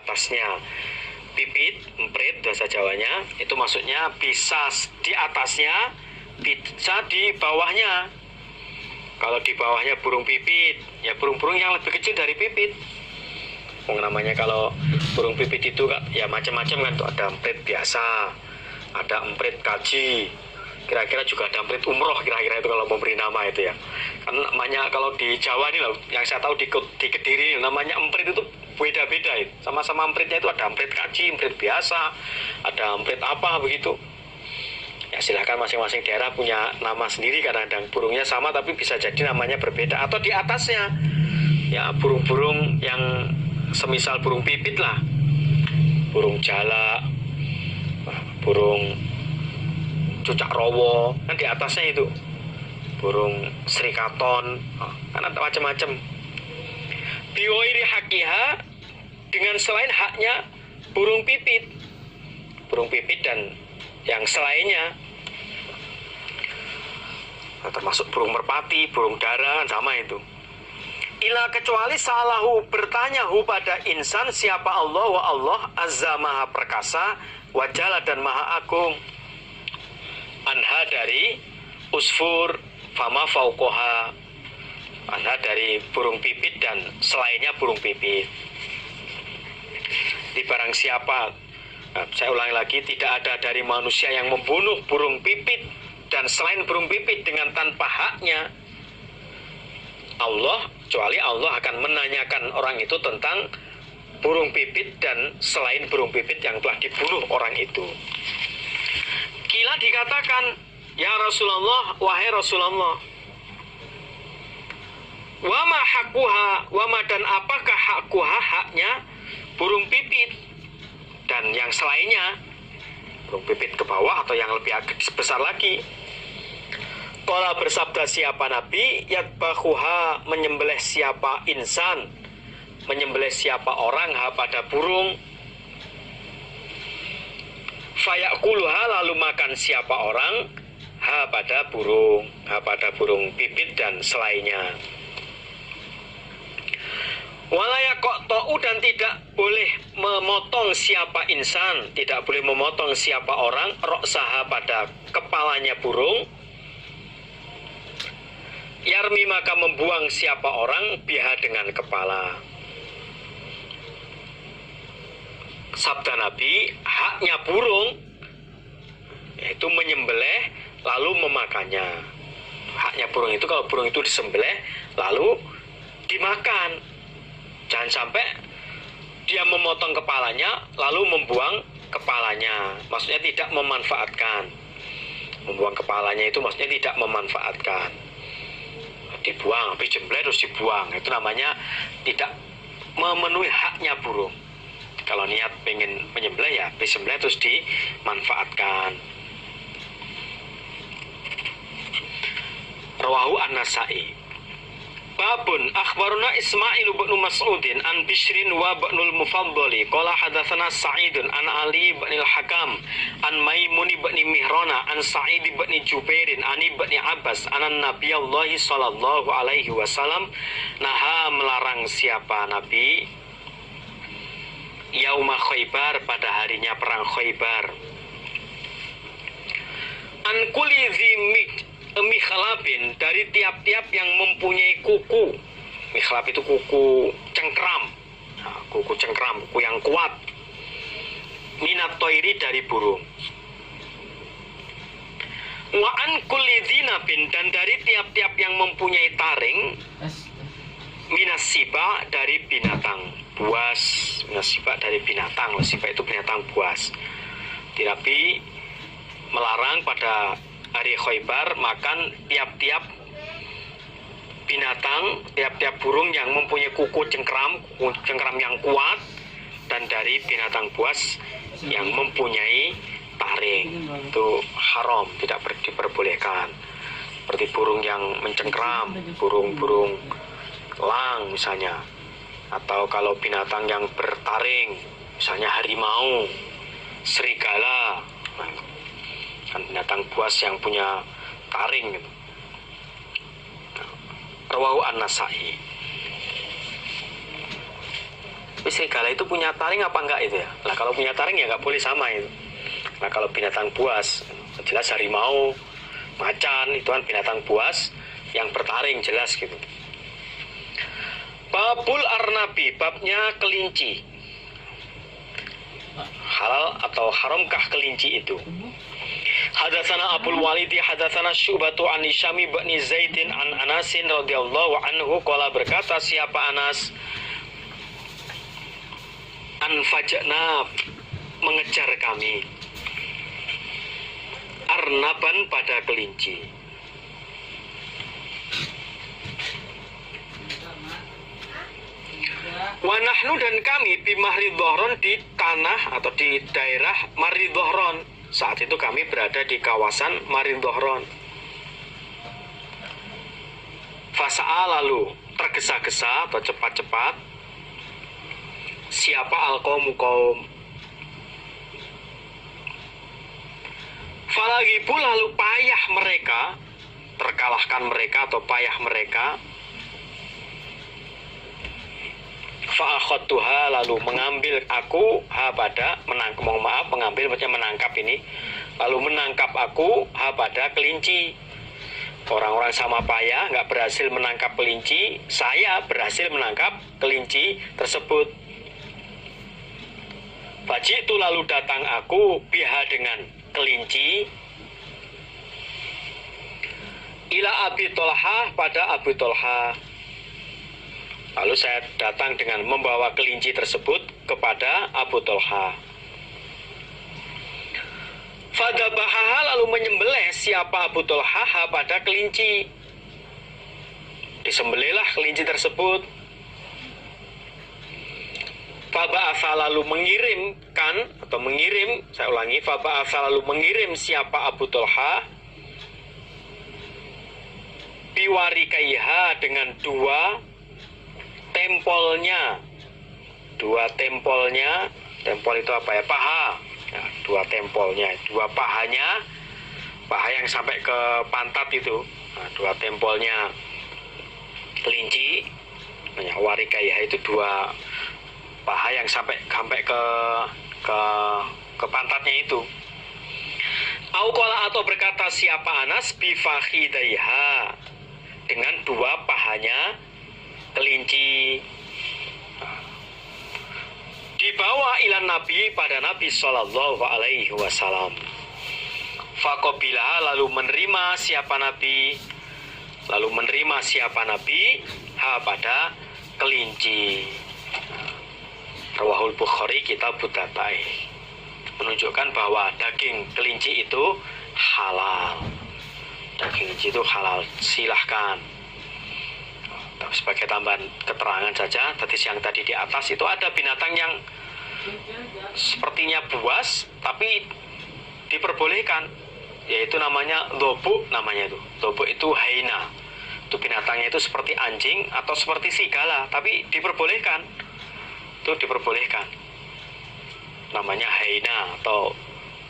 atasnya. Pipit, emprit bahasa Jawanya, itu maksudnya bisa di atasnya, bisa di bawahnya. Kalau di bawahnya burung pipit, ya burung-burung yang lebih kecil dari pipit. Namanya kalau burung pipit itu ya macam-macam kan, tuh ada emprit biasa, ada emprit kaji, kira-kira juga ada emprit umroh, kira-kira itu kalau memberi nama itu ya. Kan namanya kalau di Jawa ini loh, yang saya tahu di Kediri namanya emprit itu beda-beda itu. Sama-sama empritnya itu ada emprit kaji, emprit biasa, ada emprit apa begitu. Ya silahkan masing-masing daerah punya nama sendiri, kadang-kadang burungnya sama tapi bisa jadi namanya berbeda. Atau di atasnya ya burung-burung yang semisal burung pipit lah, burung jalak, burung cucak rowo, kan di atasnya itu burung serikaton, kan ada macam-macam. Biwairi hakiha, dengan selain haknya burung pipit dan yang selainnya, termasuk burung merpati, burung dara, sama itu. Ila kecuali salahu bertanya hu pada insan siapa Allah, wa Allah azza maha perkasa, wajala dan maha agung, anha dari usfur, fama faukoha, anha dari burung pipit dan selainnya burung pipit. Di barang siapa, saya ulangi lagi, tidak ada dari manusia yang membunuh burung pipit dan selain burung pipit dengan tanpa haknya Allah, kecuali Allah akan menanyakan orang itu tentang burung pipit dan selain burung pipit yang telah dibunuh orang itu. Kila dikatakan, ya Rasulullah, wahai Rasulullah, wama hakuha, wama dan apakah hakuha, haknya burung pipit dan yang selainnya, burung pipit ke bawah atau yang lebih agak besar lagi. Qala bersabda siapa Nabi, yadbahuha menyembelih siapa insan, menyembelih siapa orang ha pada burung, fayakuluha lalu makan siapa orang ha pada burung pipit dan selainnya. Walayakok to'u dan tidak boleh memotong siapa insan, tidak boleh memotong siapa orang, roksaha pada kepalanya burung, yarmi maka membuang siapa orang biha dengan kepala. Sabda Nabi, haknya burung yaitu menyembelih lalu memakannya. Haknya burung itu kalau burung itu disembelih lalu dimakan. Jangan sampai dia memotong kepalanya lalu membuang kepalanya. Maksudnya tidak memanfaatkan. Membuang kepalanya itu maksudnya tidak memanfaatkan. Dibuang, habis jembelih terus dibuang. Itu namanya tidak memenuhi haknya burung. Kalau niat pengen menyembelih ya habis jembelih terus dimanfaatkan. Rawahu An-Nasa'i. Babun akhbaruna Ismail bin Mas'udin an Bishrin wa ba'nul Mufaddali qala hadatsana Sa'idun an Ali bin al-Hakam an Maimun bin Mihrana an Sa'id bin Jubairin an Ibni Abbas anan Nabiyallahi sallallahu alaihi wasallam naha melarang siapa Nabi yauma Khaybar pada harinya perang Khaybar an kulli mikhlabin dari tiap-tiap yang mempunyai kuku. Mikhlab itu kuku cengkram, kuku cengkram, kuku yang kuat. Minat toiri dari burung. Wa an kulli dzinabin dan dari tiap-tiap yang mempunyai taring. Minas siba dari binatang buas. Minas siba dari binatang. Siba itu binatang buas. Nabi melarang pada hari Khaybar makan tiap-tiap binatang, tiap-tiap burung yang mempunyai kuku cengkram yang kuat dan dari binatang buas yang mempunyai taring. Itu haram, tidak diperbolehkan. Seperti burung yang mencengkram, burung-burung elang misalnya, atau kalau binatang yang bertaring misalnya harimau, serigala, kan binatang buas yang punya taring gitu. Rawahu An-Nasa'i. Tapi serigala itu punya taring apa enggak itu ya? Nah kalau punya taring ya nggak boleh sama itu. Nah kalau binatang buas, jelas harimau, macan itu kan binatang buas yang bertaring jelas gitu. Babul arnabi, babnya kelinci. Halal atau haramkah kelinci itu? Hadatsana Abdul Walid hadatsana Syu'batu an Isyami bin Zaidin an Anasin radhiyallahu anhu qala berkata siapa Anas anfajna mengejar kami arnaban pada kelinci. Wa nahnu dan kami bi Maridhohron di tanah atau di daerah Maridhohron. Saat itu kami berada di kawasan Maridhohron. Fasa'a lalu tergesa-gesa atau cepat-cepat siapa al-qaumu kaum. Falagibu lalu payah mereka, terkalahkan mereka atau payah mereka. Fa'akhadtuha lalu mengambil aku pada mengambil maksudnya menangkap ini, lalu menangkap aku pada kelinci. Orang-orang sama payah nggak berhasil menangkap kelinci, saya berhasil menangkap kelinci tersebut. Faji itu lalu datang aku biha dengan kelinci ila Abi Tolha pada Abu Tolha. Lalu saya datang dengan membawa kelinci tersebut kepada Abu Tolha. Fadabahaha lalu menyembelih siapa Abu Tolha pada kelinci. Disembelihlah kelinci tersebut. Faba'atha lalu mengirimkan atau mengirim, saya ulangi, Faba'atha lalu mengirim siapa Abu Tolha biwarikaiha dengan dua tempolnya. Tempol itu apa ya? Paha. Nah, dua tempolnya, dua pahanya, paha yang sampai ke pantat itu. Nah, dua tempolnya kelinci. Warikaiha itu dua paha yang sampai ke pantatnya itu. Auqala atau berkata siapa Anas bifakhidaiha dengan dua pahanya kelinci. Dibawa ilan Nabi pada Nabi Sallallahu Alaihi Wasallam. Faqabilah lalu menerima siapa Nabi pada kelinci. Rawahul Bukhari kitab Budatai, menunjukkan bahwa daging kelinci itu halal. Daging kelinci itu halal, silahkan. Sebagai tambahan keterangan saja, yang tadi di atas itu ada binatang yang sepertinya buas tapi diperbolehkan, yaitu namanya dhobuk, namanya itu. Dhobuk itu haina. Itu binatangnya itu seperti anjing atau seperti serigala, tapi diperbolehkan. Itu diperbolehkan. Namanya haina atau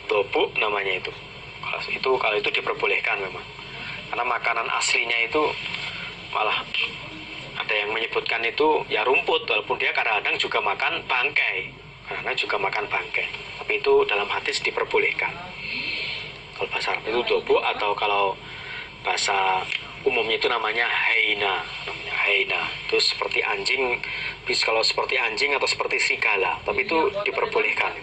dhobuk namanya itu. Kalau itu diperbolehkan memang. Karena makanan aslinya itu malah ada yang menyebutkan itu ya rumput, walaupun dia kadang-kadang juga makan bangkai. Tapi itu dalam hadis diperbolehkan. Kalau bahasa Arab itu dhobuk, atau kalau bahasa umumnya itu namanya haina. Itu seperti anjing, kalau seperti anjing atau seperti serigala, tapi itu diperbolehkan.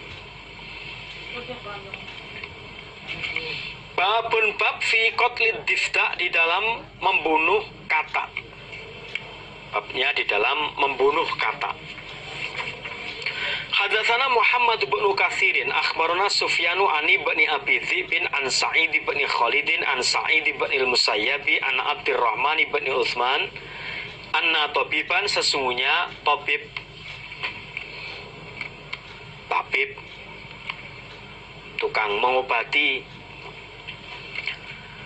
Babun bab fi qatlid difda, di dalam membunuh katak. Babnya di dalam membunuh katak. Hadatsana Muhammad bin Katsirin akhbarana Sufyanu ani bin Abi Dzibin an Sa'id bin Khalidin an Sa'id bin al-Musayyab an Abdurrahman bin Utsman anna tabiban, sesungguhnya tabib tukang mengobati.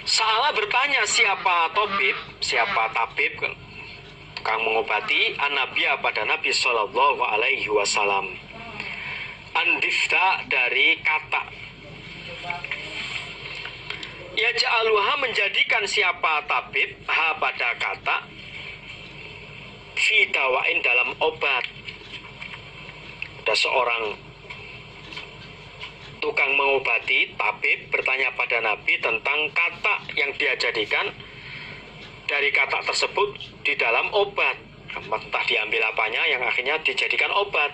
Salah bertanya siapa tabib tukang mengobati an-nabiya pada Nabi Sallallahu Alaihi Wasallam. Andifta dari katak. Ya ja'aluha menjadikan siapa tabib pada katak fi dawain dalam obat. ada seorang tukang mengobati, tabib, bertanya pada Nabi tentang kata yang dia jadikan dari kata tersebut di dalam obat. Entah diambil apanya yang akhirnya dijadikan obat.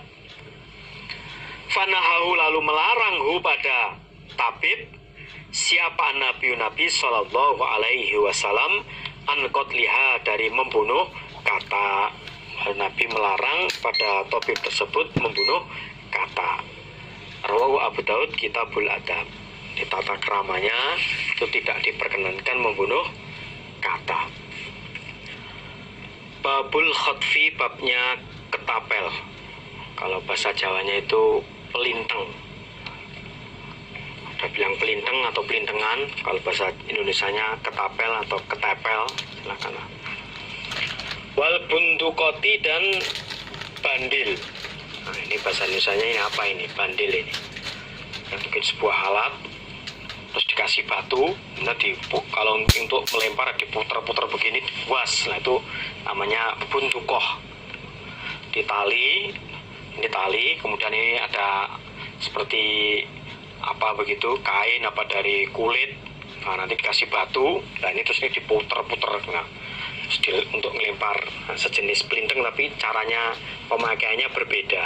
Fanahahu, lalu melarang hu pada tabib siapa Nabi Sallallahu Alaihi Wasallam an qatliha, dari membunuh kata. Nabi melarang pada tabib tersebut membunuh kata. Rawahu Abu Daud Kitabul Adab. Di tata keramanya itu tidak diperkenankan membunuh kata. Babul khatfi, babnya ketapel. Kalau bahasa Jawanya itu pelinteng. Ada bilang pelinteng atau pelintengan. Kalau bahasa Indonesianya ketapel atau ketepel. Silakan. Wal bundukoti, dan bandil. Nah, ini bahasa Indonesianya ini apa ini? Bandil ini. Mungkin sebuah alat, terus dikasih batu, kalau untuk melempar diputar-putar begini, was. Nah, itu namanya bundukoh. Ditali, ini tali, kemudian ini ada seperti apa begitu, kain apa dari kulit. Nah, nanti dikasih batu, nah ini terus ini diputar-putar. Nah, untuk melempar, nah, sejenis pelinteng tapi caranya pemakaiannya berbeda.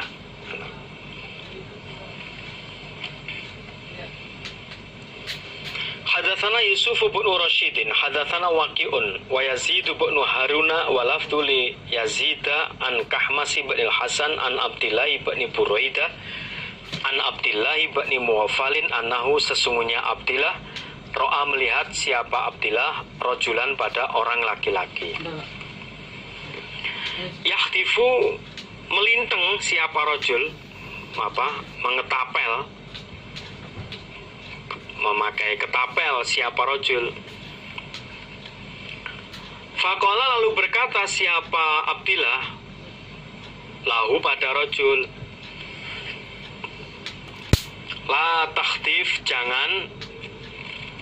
Hadatsana Yusuf bin Rasyidin, hadatsana Waqi'un wa Yazid bin Haruna wa lafdhu li Yazida an Kahmas bin Hasan an Abdillah bin Buraidah an Abdillah bin Mughafalin annahu, sesungguhnya Abdillah ro'a, melihat siapa Abdillah rojulan pada orang laki-laki. Yahtifu, melinteng siapa rojul, mengetapel, memakai ketapel siapa rojul. Faqala, lalu berkata siapa Abdillah lahu pada rojul, la takhtif, jangan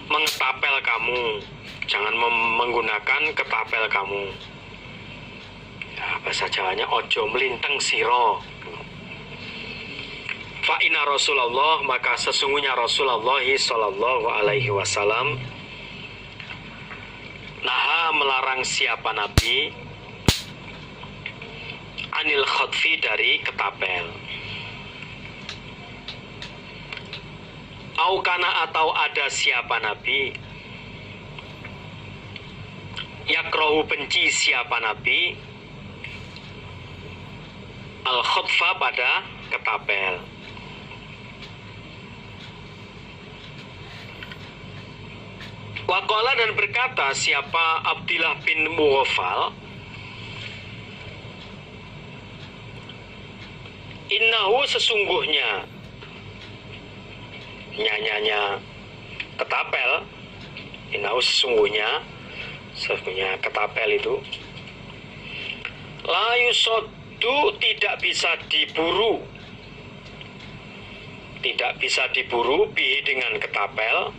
mengetapel kamu, jangan menggunakan ketapel kamu. Ya, bahasa Jawanya ojo melinteng siro. Fa inna Rasulullah, maka sesungguhnya Rasulullah Sallallahu Alaihi Wasallam naha, melarang siapa Nabi anil khatfi, dari ketapel. Aukana, atau ada siapa Nabi yakrohu, benci siapa Nabi al khutfa, pada ketapel. Waqala, dan berkata siapa Abdillah bin Mughafal, innahu, sesungguhnya, nyanyanya ketapel, innahu, sesungguhnya ketapel itu la yusoddu, tidak bisa diburu bihi, dengan ketapel.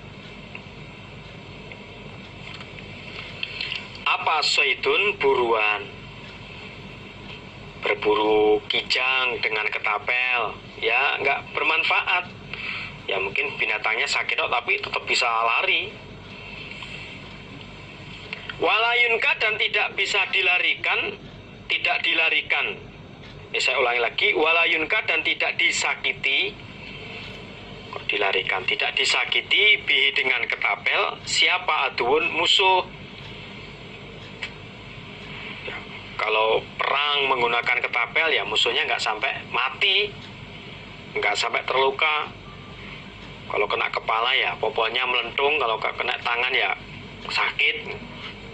Apa soidun, buruan, berburu kijang dengan ketapel, ya nggak bermanfaat. Ya mungkin binatangnya sakit tapi tetap bisa lari. Walayunka, dan tidak bisa dilarikan, saya ulangi lagi, walayunka, dan tidak disakiti, dilarikan, tidak disakiti bihi, dengan ketapel, siapa aduun, musuh. Kalau perang menggunakan ketapel, ya musuhnya nggak sampai mati, nggak sampai terluka. Kalau kena kepala ya popolnya melentung, kalau kena tangan ya sakit.